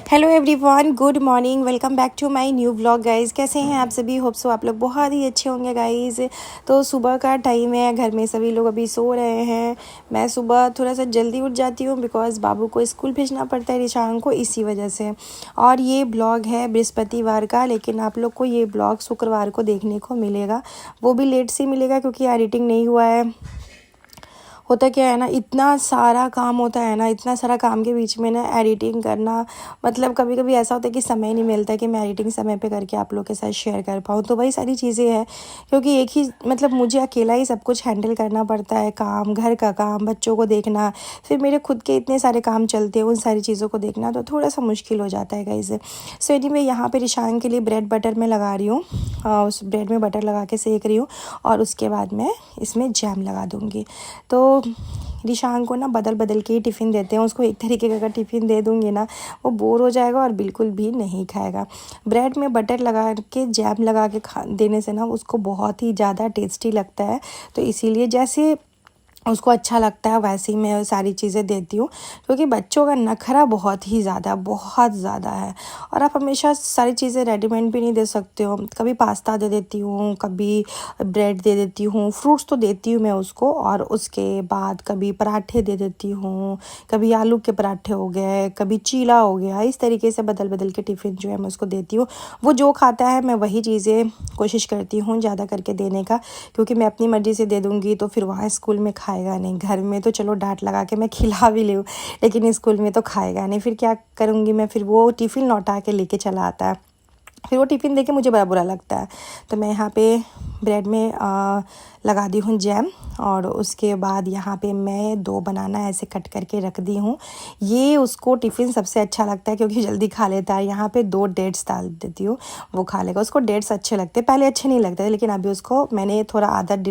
Hello everyone, good morning. Welcome back to my new vlog guys. कैसे हैं आप सभी? होप सो आप लोग बहुत ही अच्छे होंगे गाइज़। तो सुबह का टाइम है, घर में सभी लोग अभी सो रहे हैं। मैं सुबह थोड़ा सा जल्दी उठ जाती हूँ बिकॉज़ बाबू को स्कूल भेजना पड़ता है रिशांग को, इसी वजह से। और ये ब्लॉग है बृहस्पतिवार का, लेकिन आप लोग को ये ब्लॉग शुक्रवार को देखने को मिलेगा। वो भी लेट से मिलेगा क्योंकि एडिटिंग नहीं हुआ है। होता क्या है ना, इतना सारा काम होता है ना, इतना सारा काम के बीच में ना एडिटिंग करना, मतलब कभी कभी ऐसा होता है कि समय नहीं मिलता कि मैं एडिटिंग समय पे करके आप लोग के साथ शेयर कर पाऊँ। तो वही सारी चीज़ें हैं, क्योंकि एक ही मतलब मुझे अकेला ही सब कुछ हैंडल करना पड़ता है। काम, घर का काम, बच्चों को देखना, फिर मेरे खुद के इतने सारे काम चलते हैं, उन सारी चीज़ों को देखना तो थोड़ा सा मुश्किल हो जाता है गाइस। सो एनीवे, यहाँ पे रिशांग के लिए ब्रेड बटर में लगा रही हूँ। उस ब्रेड में बटर लगा के सेक रही हूँ और उसके बाद मैं इसमें जैम लगा दूँगी। तो रिशांग को ना बदल बदल के ही टिफ़िन देते हैं। उसको एक तरीके का अगर टिफ़िन दे दूँगी ना, वो बोर हो जाएगा और बिल्कुल भी नहीं खाएगा। ब्रेड में बटर लगा के जैम लगा के खा देने से ना उसको बहुत ही ज़्यादा टेस्टी लगता है। तो इसीलिए जैसे उसको अच्छा लगता है वैसे ही मैं सारी चीज़ें देती हूँ, क्योंकि बच्चों का नखरा बहुत ज़्यादा है। और आप हमेशा सारी चीज़ें रेडीमेड भी नहीं दे सकते हो। कभी पास्ता दे देती हूँ, कभी ब्रेड दे देती हूँ, फ्रूट्स तो देती हूँ मैं उसको, और उसके बाद कभी पराठे दे देती हूँ, कभी आलू के पराठे हो गए, कभी चीला हो गया। इस तरीके से बदल बदल के टिफ़िन जो है मैं उसको देती हूँ। वो जो खाता है मैं वही चीज़ें कोशिश करती हूँ ज़्यादा करके देने का, क्योंकि मैं अपनी मर्ज़ी से दे दूँगी तो फिर वहाँ स्कूल में खाएगा नहीं। घर में तो चलो डांट लगा के मैं खिला भी लूँ, लेकिन स्कूल में तो खाएगा नहीं। फिर क्या करूँगी मैं? फिर वो टिफ़िन लौटा के लेके चला आता है, फिर वो टिफ़िन देके मुझे बड़ा बुरा लगता है। तो मैं यहाँ पे ब्रेड में लगा दी हूँ जैम, और उसके बाद यहाँ पे मैं 2 बनाना ऐसे कट करके रख दी हूँ। ये उसको टिफ़िन सबसे अच्छा लगता है क्योंकि जल्दी खा लेता है। यहाँ पे 2 डेट्स डाल देती हूँ, वो खा लेगा। उसको डेट्स अच्छे लगते हैं, पहले अच्छे नहीं लगते थे, लेकिन अभी उसको मैंने थोड़ा आदत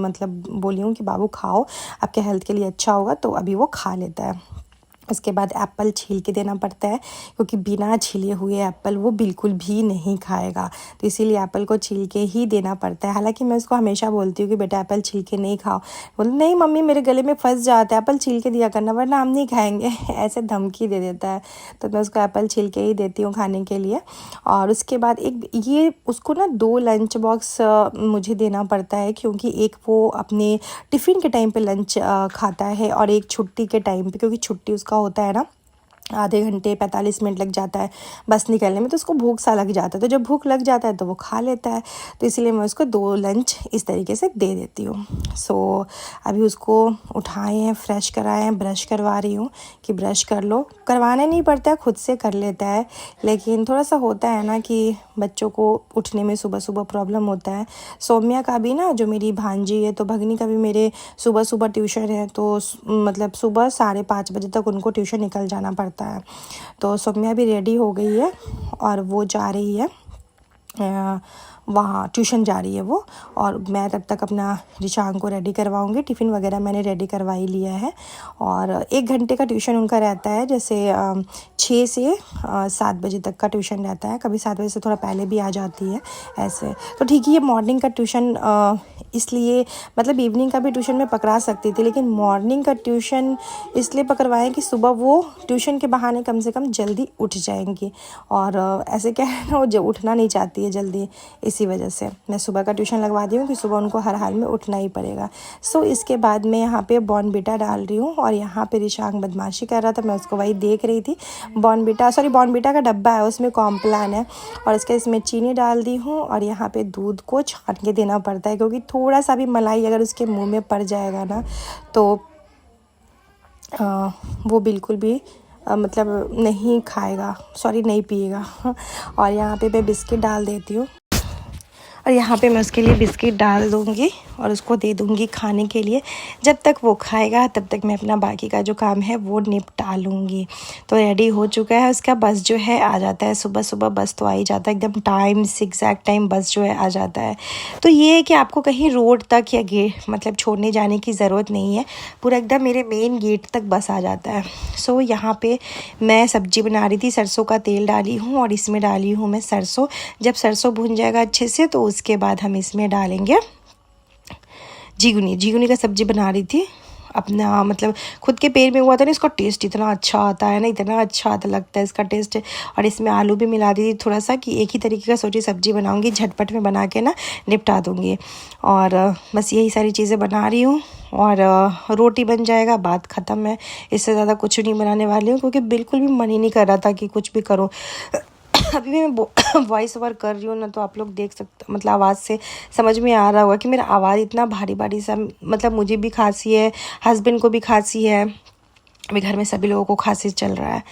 मतलब बोली हूँ कि बाबू खाओ, आपके हेल्थ के लिए अच्छा होगा, तो अभी वो खा लेता है। उसके बाद एप्पल छील के देना पड़ता है, क्योंकि बिना छिले हुए एप्पल वो बिल्कुल भी नहीं खाएगा। तो इसीलिए एप्पल को छील के ही देना पड़ता है। हालांकि मैं उसको हमेशा बोलती हूँ कि बेटा एप्पल छील के नहीं खाओ। बोल नहीं मम्मी, मेरे गले में फंस जाता है, एप्पल छील के दिया करना वरना हम नहीं खाएंगे ऐसे धमकी दे देता है। तो मैं उसको एप्पल छील के ही देती हूँ खाने के लिए। और उसके बाद एक ये उसको ना 2 लंच बॉक्स मुझे देना पड़ता है, क्योंकि एक वो अपने टिफ़िन के टाइम पे लंच खाता है, और एक छुट्टी के टाइम पे, क्योंकि छुट्टी उसका होता है ना, आधे घंटे 45 मिनट लग जाता है बस निकलने में, तो उसको भूख सा लग जाता है। तो जब भूख लग जाता है तो वो खा लेता है। तो इसलिए मैं उसको 2 लंच इस तरीके से दे देती हूँ। सो अभी उसको उठाए हैं, फ्रेश कराए हैं, ब्रश करवा रही हूँ कि ब्रश कर लो। करवाना नहीं पड़ता है, खुद से कर लेता है, लेकिन थोड़ा सा होता है ना कि बच्चों को उठने में सुबह सुबह प्रॉब्लम होता है। सौम्या का भी ना, जो मेरी भांजी है, तो भगनी का भी मेरे सुबह सुबह ट्यूशन है, तो मतलब सुबह 5:30 बजे तक उनको ट्यूशन निकल जाना पड़ता है। तो सौम्या भी रेडी हो गई है और वो जा रही है वहाँ ट्यूशन जा रही है वो, और मैं तब तक अपना रिशांग को रेडी करवाऊँगी। टिफ़िन वगैरह मैंने रेडी करवा ही लिया है। और 1 घंटे का ट्यूशन उनका रहता है, जैसे 6 से 7 बजे तक का ट्यूशन रहता है। कभी 7 बजे से थोड़ा पहले भी आ जाती है ऐसे। तो ठीक है, ये मॉर्निंग का ट्यूशन इसलिए, मतलब इवनिंग का भी ट्यूशन में पकड़ा सकती थी, लेकिन मॉर्निंग का ट्यूशन इसलिए पकड़वाएं कि सुबह वो ट्यूशन के बहाने कम से कम जल्दी उठ जाएंगी। और ऐसे क्या है ना, वो जो उठना नहीं चाहती है जल्दी, इसी वजह से मैं सुबह का ट्यूशन लगवा दी हूँ कि सुबह उनको हर हाल में उठना ही पड़ेगा। सो इसके बाद मैं यहाँ पे बॉर्नविटा डाल रही हूँ, और यहाँ पे रिशांग बदमाशी कर रहा था, मैं उसको वही देख रही थी। बॉर्नविटा का डब्बा है, उसमें कॉम्प्लान है, और इसमें चीनी डाल दी हूँ। और यहाँ पे दूध को छान के देना पड़ता है, क्योंकि थोड़ा सा भी मलाई अगर उसके मुँह में पड़ जाएगा ना, तो वो बिल्कुल भी मतलब नहीं खाएगा, नहीं पिएगा और यहाँ पे मैं बिस्किट डाल देती हूँ, और यहाँ पे मैं उसके लिए बिस्किट डाल दूँगी और उसको दे दूँगी खाने के लिए। जब तक वो खाएगा तब तक मैं अपना बाकी का जो काम है वो निपटा लूँगी। तो रेडी हो चुका है उसका, बस जो है आ जाता है सुबह सुबह, बस तो आ ही जाता है एकदम टाइम से, एग्जैक्ट टाइम बस जो है आ जाता है। तो ये है कि आपको कहीं रोड तक या गेट मतलब छोड़ने जाने की ज़रूरत नहीं है, पूरा एकदम मेरे मेन गेट तक बस आ जाता है। सो यहाँ पे मैं सब्जी बना रही थी, सरसों का तेल डाली हूँ और इसमें डाली हूँ मैं सरसों। जब सरसों भुन जाएगा अच्छे से तो उसके बाद हम इसमें डालेंगे झिगुनी का सब्ज़ी बना रही थी। अपना मतलब खुद के पेड़ में हुआ था ना, इसका टेस्ट इतना अच्छा आता है ना, इतना अच्छा आता लगता है इसका टेस्ट। और इसमें आलू भी मिला दी थी थोड़ा सा, कि एक ही तरीके का सोची सब्ज़ी बनाऊँगी, झटपट में बना के ना निपटा दूँगी। और बस यही सारी चीज़ें बना रही हूँ, और रोटी बन जाएगा, बात ख़त्म है। इससे ज़्यादा कुछ नहीं बनाने वाली हूँ, क्योंकि बिल्कुल भी मन ही नहीं कर रहा था कि कुछ भी करो। अभी भी मैं वॉइस ओवर कर रही हूँ ना, तो आप लोग देख सकते, मतलब आवाज़ से समझ में आ रहा होगा कि मेरा आवाज़ इतना भारी भारी सा, मतलब मुझे भी खांसी है, हस्बैंड को भी खांसी है, अभी घर में सभी लोगों को खांसी चल रहा है।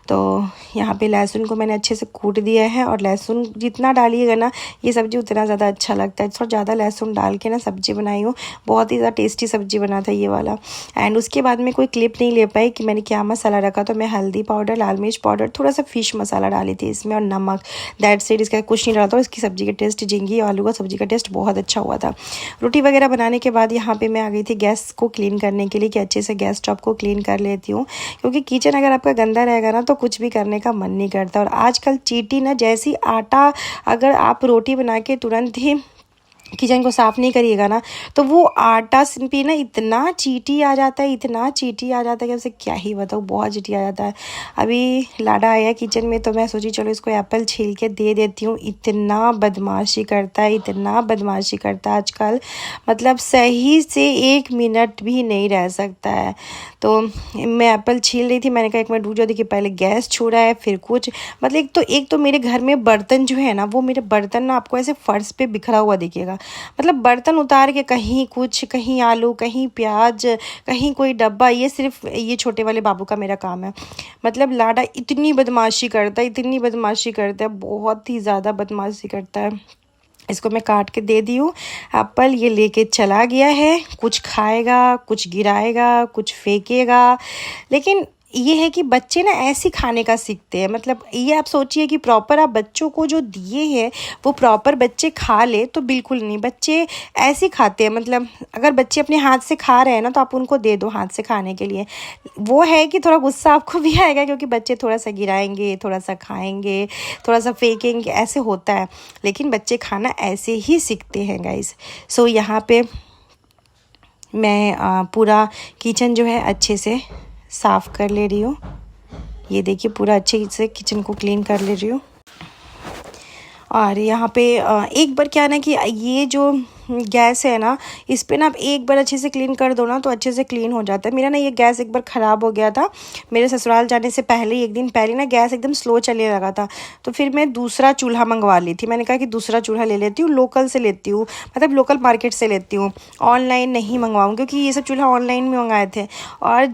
तो यहाँ पे लहसुन को मैंने अच्छे से कूट दिया है, और लहसुन जितना डालिएगा ना ये सब्ज़ी उतना ज़्यादा अच्छा लगता है। थोड़ा ज़्यादा लहसुन डाल के ना सब्ज़ी बनाई हूँ, बहुत ही ज़्यादा टेस्टी सब्ज़ी बना था ये वाला। एंड उसके बाद में कोई क्लिप नहीं ले पाई कि मैंने क्या मसाला रखा, तो मैं हल्दी पाउडर, लाल मिर्च पाउडर, थोड़ा सा फ़िश मसाला डाली थी इसमें, और नमक, दैट सेट। इसका कुछ नहीं डाला था। इसकी सब्ज़ी का टेस्ट, झींगी आलू का सब्ज़ी का टेस्ट बहुत अच्छा हुआ था। रोटी वगैरह बनाने के बाद यहाँ पर मैं आ गई थी गैस को क्लीन करने के लिए, कि अच्छे से गैस स्टोव को क्लीन कर लेती हूँ, क्योंकि किचन अगर आपका गंदा रहेगा ना तो कुछ भी करने का मन नहीं करता। और आजकल चींटी ना, जैसी आटा, अगर आप रोटी बना के तुरंत ही किचन को साफ़ नहीं करिएगा ना, तो वो आटा पे ना इतना चींटी आ जाता है, इतना चींटी आ जाता है कि आपसे क्या ही बताऊँ, बहुत चींटी आ जाता है। अभी लाडा आया किचन में, तो मैं सोची चलो इसको एप्पल छील के दे देती हूँ। इतना बदमाशी करता है, इतना बदमाशी करता है आजकल, मतलब सही से 1 मिनट भी नहीं रह सकता है। तो मैं एप्पल छील रही थी, मैंने कहा 1 मिनट रुक जाओ। देखिए पहले गैस छू रहा है, फिर कुछ, मतलब एक तो मेरे घर में बर्तन जो है ना, वो मेरे बर्तन ना आपको ऐसे फर्श पे बिखरा हुआ दिखेगा, मतलब बर्तन उतार के कहीं कुछ, कहीं आलू, कहीं प्याज, कहीं कोई डब्बा, ये सिर्फ ये छोटे वाले बाबू का मेरा काम है। मतलब लाडा इतनी बदमाशी करता है, इतनी बदमाशी करता है, बहुत ही ज़्यादा बदमाशी करता है। इसको मैं काट के दे दी हूँ एप्पल, ये लेके चला गया है, कुछ खाएगा, कुछ गिराएगा, कुछ फेंकेगा। लेकिन ये है कि बच्चे ना ऐसे खाने का सीखते हैं, मतलब ये आप सोचिए कि प्रॉपर आप बच्चों को जो दिए हैं वो प्रॉपर बच्चे खा ले, तो बिल्कुल नहीं, बच्चे ऐसे खाते हैं। मतलब अगर बच्चे अपने हाथ से खा रहे हैं ना, तो आप उनको दे दो हाथ से खाने के लिए। वो है कि थोड़ा गुस्सा आपको भी आएगा, क्योंकि बच्चे थोड़ा सा गिराएंगे, थोड़ा सा खाएंगे, थोड़ा सा फेंकेंगे, ऐसे होता है। लेकिन बच्चे खाना ऐसे ही सीखते हैं गाइस। सो यहाँ पे मैं पूरा किचन जो है अच्छे से साफ़ कर ले रही हूँ। ये देखिए पूरा अच्छे से किचन को क्लीन कर ले रही हूँ। और यहाँ पे एक बार क्या ना कि ये जो गैस है ना, इस पे ना आप एक बार अच्छे से क्लीन कर दो ना, तो अच्छे से क्लीन हो जाता है। मेरा ना ये गैस एक बार ख़राब हो गया था, मेरे ससुराल जाने से पहले ही 1 दिन पहले ना गैस एकदम स्लो चलने लगा था। तो फिर मैं दूसरा चूल्हा मंगवा ली थी। मैंने कहा कि दूसरा चूल्हा ले लेती हूँ, लोकल से लेती हूँ, मतलब लोकल मार्केट से लेती हूँ, ऑनलाइन नहीं मंगवाऊँ, क्योंकि ये सब चूल्हा ऑनलाइन में मंगाए थे। और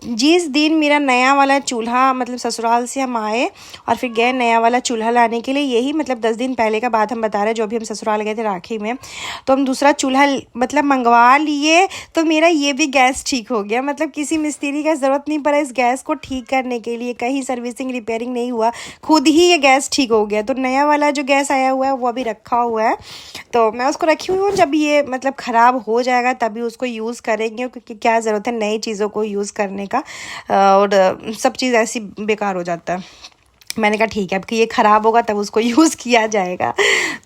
जिस दिन मेरा नया वाला चूल्हा, मतलब ससुराल से हम आए और फिर गए नया वाला चूल्हा लाने के लिए, यही मतलब 10 दिन पहले का बात हम बता रहे हैं, जो अभी हम ससुराल गए थे राखी में, तो हम दूसरा चूल्हा मतलब मंगवा लिए। तो मेरा ये भी गैस ठीक हो गया, मतलब किसी मिस्त्री का ज़रूरत नहीं पड़ा इस गैस को ठीक करने के लिए, कहीं सर्विसिंग रिपेयरिंग नहीं हुआ, खुद ही ये गैस ठीक हो गया। तो नया वाला जो गैस आया हुआ है वो अभी रखा हुआ है, तो मैं उसको रखी हुई हूँ, जब ये मतलब ख़राब हो जाएगा तभी उसको यूज़ करेंगे, क्योंकि क्या ज़रूरत है नई चीज़ों को यूज़ करने का, और सब चीज़ ऐसी बेकार हो जाता है। मैंने कहा ठीक है, अब कि ये ख़राब होगा तब उसको यूज़ किया जाएगा।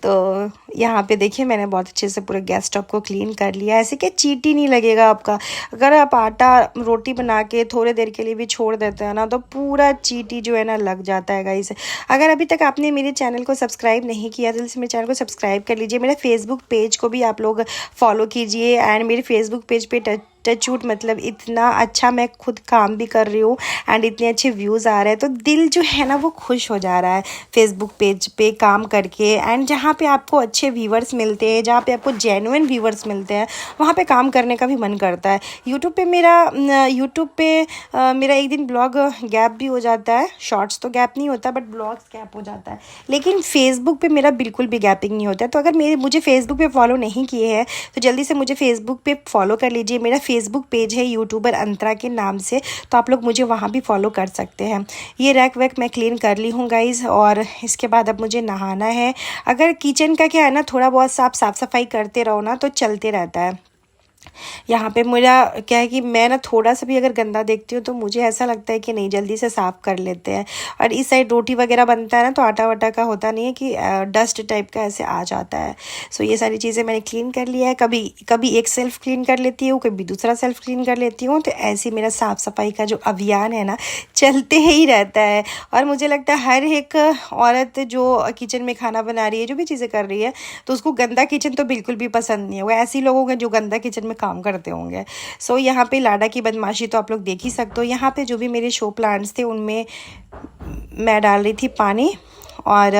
तो यहाँ पे देखिए मैंने बहुत अच्छे से पूरे गैस स्टोव को क्लीन कर लिया, ऐसे कि चींटी नहीं लगेगा आपका। अगर आप आटा रोटी बना के थोड़ी देर के लिए भी छोड़ देते हैं ना, तो पूरा चींटी जो है ना लग जाता है गाइस। अगर अभी तक आपने मेरे चैनल को सब्सक्राइब नहीं किया, जल्दी से मेरे चैनल को सब्सक्राइब कर लीजिए। मेरे फेसबुक पेज को भी आप लोग फॉलो कीजिए। एंड मेरे फेसबुक पेज पे टचवुड, मतलब इतना अच्छा मैं खुद काम भी कर रही हूँ एंड इतने अच्छे व्यूज़ आ रहे हैं, तो दिल जो है ना वो खुश हो जा रहा है फेसबुक पेज पे काम करके। एंड जहाँ पे आपको अच्छे व्यूवर्स मिलते हैं, जहाँ पे आपको जेन्युइन व्यूवर्स मिलते हैं, वहाँ पे काम करने का भी मन करता है। यूट्यूब पे मेरा एक दिन ब्लॉग गैप भी हो जाता है, शॉर्ट्स तो गैप नहीं होता बट ब्लॉग्स गैप हो जाता है, लेकिन फेसबुक पे मेरा बिल्कुल भी गैपिंग नहीं होता है। तो अगर मुझे फेसबुक पे फॉलो नहीं किए हैं तो जल्दी से मुझे फेसबुक पे फॉलो कर लीजिए। मेरा फेसबुक पेज है यूट्यूबर अंतरा के नाम से, तो आप लोग मुझे वहाँ भी फॉलो कर सकते हैं। ये रैक वैक मैं क्लीन कर ली हूँ गाइज़, और इसके बाद अब मुझे नहाना है। अगर किचन का क्या है ना, थोड़ा बहुत साफ़ सफाई करते रहो ना तो चलते रहता है। यहाँ पे मेरा क्या है कि मैं ना थोड़ा सा भी अगर गंदा देखती हूँ तो मुझे ऐसा लगता है कि नहीं, जल्दी से साफ़ कर लेते हैं। और इस साइड रोटी वगैरह बनता है ना, तो आटा वाटा का होता नहीं है कि डस्ट टाइप का ऐसे आ जाता है। सो ये सारी चीज़ें मैंने क्लीन कर लिया है। कभी कभी एक सेल्फ़ क्लीन कर लेती हूँ, कभी दूसरा सेल्फ़ क्लीन कर लेती हूँ। तो ऐसे मेरा साफ़ सफाई का जो अभियान है ना, चलते ही रहता है। और मुझे लगता है हर एक औरत जो किचन में खाना बना रही है, जो भी चीज़ें कर रही है, तो उसको गंदा किचन तो बिल्कुल भी पसंद नहीं है। वो ऐसी लोग होंगे जो गंदा किचन में काम करते होंगे। सो यहाँ पे लाडा की बदमाशी तो आप लोग देख ही सकते हो। यहाँ पे जो भी मेरे शो प्लांट्स थे उनमें मैं डाल रही थी पानी। और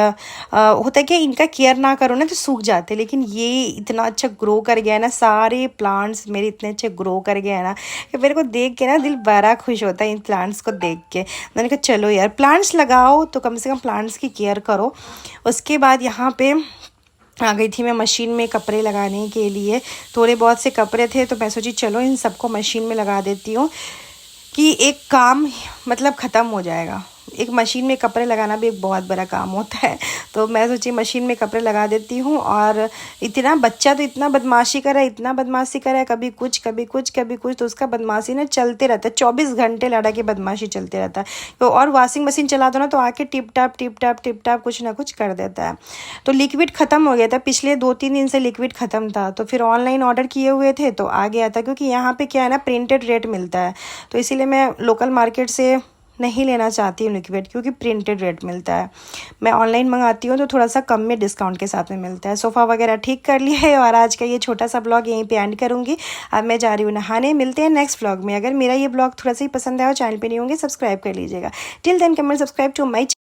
होता है कि इनका केयर ना करो ना तो सूख जाते, लेकिन ये इतना अच्छा ग्रो कर गया है ना, सारे प्लांट्स मेरे इतने अच्छे ग्रो कर गए हैं ना कि मेरे को देख के ना दिल बड़ा खुश होता है इन प्लांट्स को देख के। मैंने कहा चलो यार, प्लांट्स लगाओ तो कम से कम प्लांट्स की केयर करो। उसके बाद यहाँ पे आ गई थी मैं मशीन में कपड़े लगाने के लिए। थोड़े बहुत से कपड़े थे तो मैं सोची चलो इन सबको मशीन में लगा देती हूँ कि एक काम मतलब ख़त्म हो जाएगा। एक मशीन में कपड़े लगाना भी एक बहुत बड़ा काम होता है। तो मैं सोची मशीन में कपड़े लगा देती हूँ। और इतना बच्चा तो इतना बदमाशी कर रहा है, इतना बदमाशी कर रहा है, कभी कुछ कभी कुछ कभी कुछ, तो उसका बदमाशी ना चलते रहता है। 24 घंटे लड़ा के बदमाशी चलते रहता है। तो और वॉशिंग मशीन चला दो ना तो आके टिप टाप कुछ ना कुछ कर देता है। तो लिक्विड ख़त्म हो गया था, पिछले 2-3 दिन से लिक्विड ख़त्म था। तो फिर ऑनलाइन ऑर्डर किए हुए थे तो आ गया था, क्योंकि यहाँ पे क्या है ना, प्रिंटेड रेट मिलता है। तो इसीलिए मैं लोकल मार्केट से नहीं लेना चाहती हूँ लिक्विड, क्योंकि प्रिंटेड रेट मिलता है। मैं ऑनलाइन मंगाती हूँ तो थोड़ा सा कम में डिस्काउंट के साथ में मिलता है। सोफ़ा वगैरह ठीक कर लिया है और आज का ये छोटा सा ब्लॉग यहीं पे एंड करूँगी। अब मैं जा रही हूँ नहाने। मिलते हैं नेक्स्ट ब्लॉग में। अगर मेरा ये ब्लॉग थोड़ा सा ही पसंद आया और चैनल पे नहीं होंगे सब्सक्राइब कर लीजिएगा। Till then comment subscribe to my